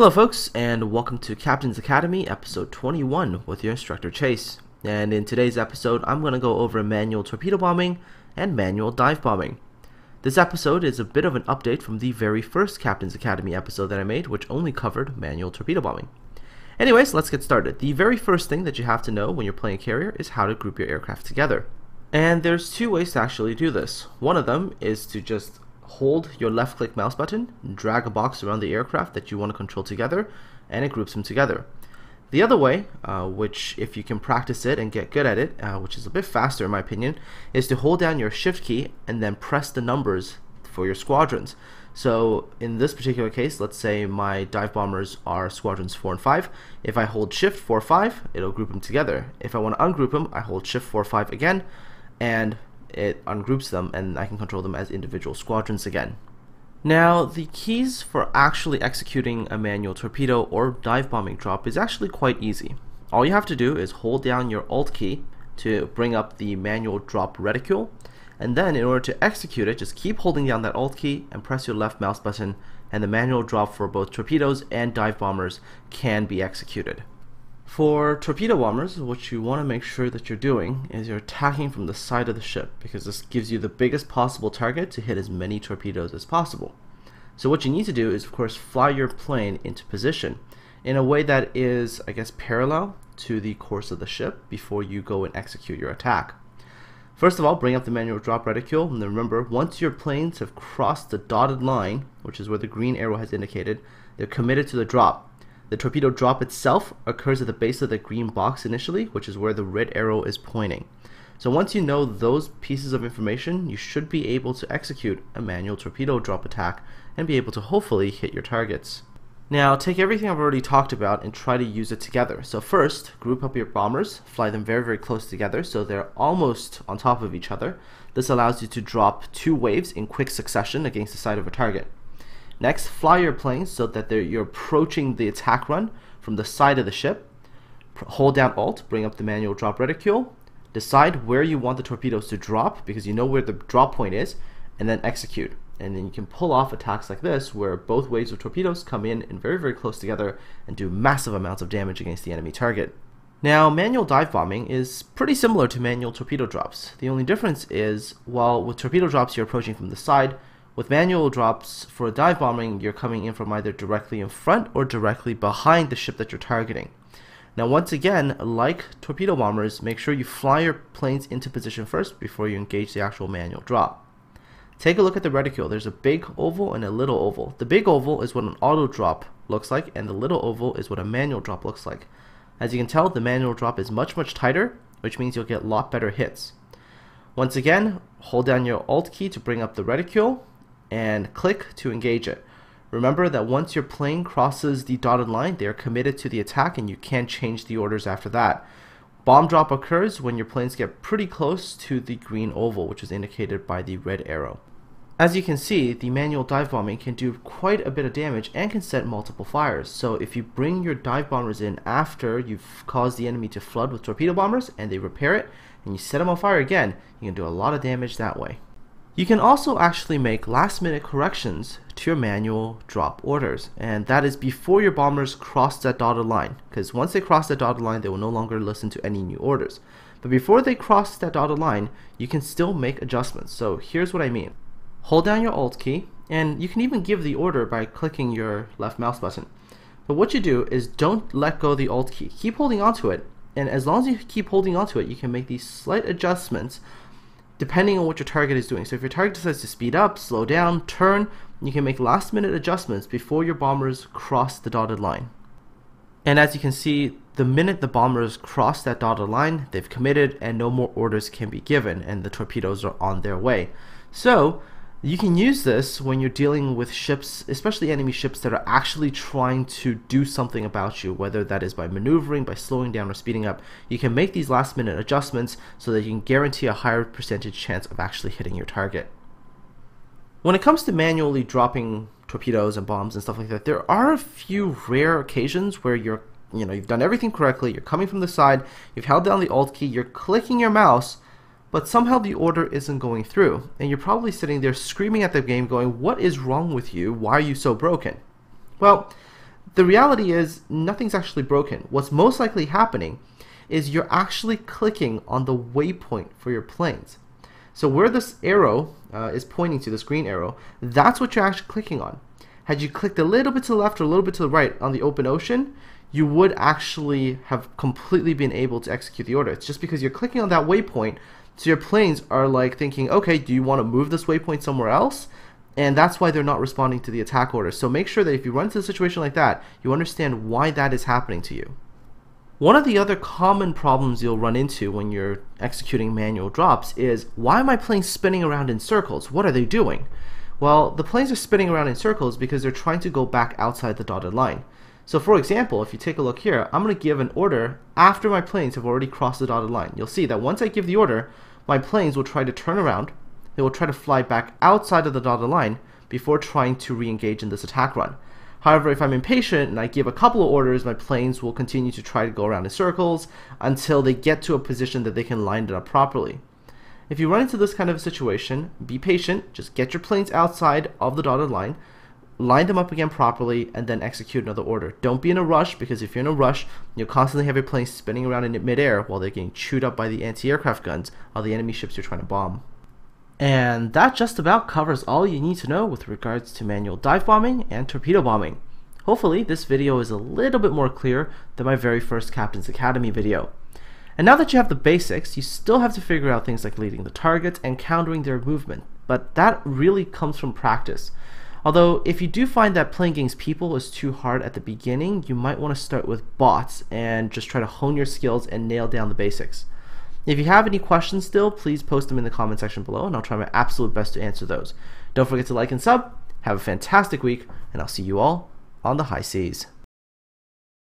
Hello folks, and welcome to Captain's Academy episode 21 with your instructor Chase. And in today's episode, I'm going to go over manual torpedo bombing and manual dive bombing. This episode is a bit of an update from the very first Captain's Academy episode that I made, which only covered manual torpedo bombing. Anyways, let's get started. The very first thing that you have to know when you're playing carrier is how to group your aircraft together. And there's two ways to actually do this. One of them is to just hold your left click mouse button, drag a box around the aircraft that you want to control together, and it groups them together. The other way, which if you can practice it and get good at it, which is a bit faster in my opinion, is to hold down your shift key and then press the numbers for your squadrons. So in this particular case, let's say my dive bombers are squadrons 4 and 5. If I hold shift 4, 5, it'll group them together. If I want to ungroup them, I hold shift 4, 5 again, and it ungroups them, and I can control them as individual squadrons again. Now, the keys for actually executing a manual torpedo or dive bombing drop is actually quite easy. All you have to do is hold down your Alt key to bring up the manual drop reticule, and then in order to execute it, just keep holding down that Alt key and press your left mouse button, and the manual drop for both torpedoes and dive bombers can be executed. For torpedo bombers, what you want to make sure that you're doing is you're attacking from the side of the ship, because this gives you the biggest possible target to hit as many torpedoes as possible. So what you need to do is, of course, fly your plane into position in a way that is, I guess, parallel to the course of the ship before you go and execute your attack. First of all, bring up the manual drop reticule, and then remember, once your planes have crossed the dotted line, which is where the green arrow has indicated, they're committed to the drop. The torpedo drop itself occurs at the base of the green box initially, which is where the red arrow is pointing. So once you know those pieces of information, you should be able to execute a manual torpedo drop attack and be able to hopefully hit your targets. Now take everything I've already talked about and try to use it together. So first, group up your bombers, fly them very close together so they're almost on top of each other. This allows you to drop 2 waves in quick succession against the side of a target. Next, fly your planes so that you're approaching the attack run from the side of the ship. Hold down Alt, bring up the manual drop reticule, decide where you want the torpedoes to drop because you know where the drop point is, and then execute. And then you can pull off attacks like this where both waves of torpedoes come in very close together and do massive amounts of damage against the enemy target. Now, manual dive bombing is pretty similar to manual torpedo drops. The only difference is, while with torpedo drops you're approaching from the side, with manual drops for dive bombing, you're coming in from either directly in front or directly behind the ship that you're targeting. Now once again, like torpedo bombers, make sure you fly your planes into position first before you engage the actual manual drop. Take a look at the reticule. There's a big oval and a little oval. The big oval is what an auto drop looks like, and the little oval is what a manual drop looks like. As you can tell, the manual drop is much tighter, which means you'll get a lot better hits. Once again, hold down your Alt key to bring up the reticule, and click to engage it. Remember that once your plane crosses the dotted line, they are committed to the attack and you can't change the orders after that. Bomb drop occurs when your planes get pretty close to the green oval, which is indicated by the red arrow. As you can see, the manual dive bombing can do quite a bit of damage and can set multiple fires. So if you bring your dive bombers in after you've caused the enemy to flood with torpedo bombers and they repair it, and you set them on fire again, you can do a lot of damage that way. You can also actually make last-minute corrections to your manual drop orders, and that is before your bombers cross that dotted line, because once they cross that dotted line, they will no longer listen to any new orders. But before they cross that dotted line, you can still make adjustments. So here's what I mean. Hold down your Alt key, and you can even give the order by clicking your left mouse button. But what you do is don't let go of the Alt key. Keep holding onto it, and as long as you keep holding onto it, you can make these slight adjustments depending on what your target is doing. So if your target decides to speed up, slow down, turn, you can make last minute adjustments before your bombers cross the dotted line. And as you can see, the minute the bombers cross that dotted line, they've committed and no more orders can be given and the torpedoes are on their way. So you can use this when you're dealing with ships, especially enemy ships that are actually trying to do something about you, whether that is by maneuvering, by slowing down or speeding up. You can make these last minute adjustments so that you can guarantee a higher percentage chance of actually hitting your target. When it comes to manually dropping torpedoes and bombs and stuff like that, there are a few rare occasions where you've done everything correctly, you're coming from the side, you've held down the Alt key, you're clicking your mouse, but somehow the order isn't going through, and you're probably sitting there screaming at the game going, what is wrong with you? Why are you so broken? Well, The reality is nothing's actually broken. What's most likely happening is you're actually clicking on the waypoint for your planes. So where this arrow is pointing to, this green arrow, that's what you're actually clicking on. Had you clicked a little bit to the left or a little bit to the right on the open ocean, you would actually have completely been able to execute the order. It's just because you're clicking on that waypoint, so your planes are like thinking, okay, do you want to move this waypoint somewhere else? And that's why they're not responding to the attack order. So make sure that if you run into a situation like that, you understand why that is happening to you. One of the other common problems you'll run into when you're executing manual drops is, why are my planes spinning around in circles? What are they doing? Well, the planes are spinning around in circles because they're trying to go back outside the dotted line. So for example, if you take a look here, I'm going to give an order after my planes have already crossed the dotted line. You'll see that once I give the order, my planes will try to turn around. They will try to fly back outside of the dotted line before trying to re-engage in this attack run. However, if I'm impatient and I give a couple of orders, my planes will continue to try to go around in circles until they get to a position that they can line it up properly. If you run into this kind of a situation, be patient, just get your planes outside of the dotted line, line them up again properly, and then execute another order. Don't be in a rush, because if you're in a rush, you'll constantly have your planes spinning around in midair while they're getting chewed up by the anti-aircraft guns of the enemy ships you're trying to bomb. And that just about covers all you need to know with regards to manual dive bombing and torpedo bombing. Hopefully this video is a little bit more clear than my very first Captain's Academy video. And now that you have the basics, you still have to figure out things like leading the targets and countering their movement, but that really comes from practice. Although, if you do find that playing against people is too hard at the beginning, you might want to start with bots and just try to hone your skills and nail down the basics. If you have any questions still, please post them in the comment section below and I'll try my absolute best to answer those. Don't forget to like and sub, have a fantastic week, and I'll see you all on the high seas.